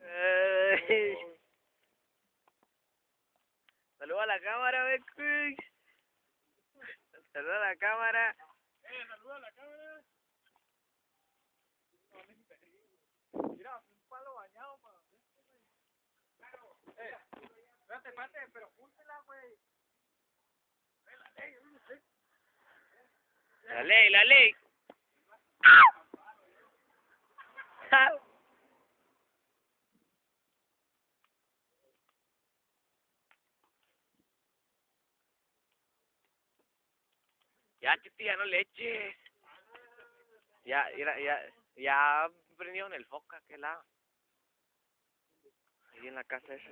Ay. Saluda a la cámara, ve. Saluda a la cámara. Saluda a la cámara. Mira, un palo bañado para... espérate, pero púntela, güey. La ley, la ley. Ya, tía, no le eches. Ya prendieron el foco a aquel lado. Ahí en la casa esa.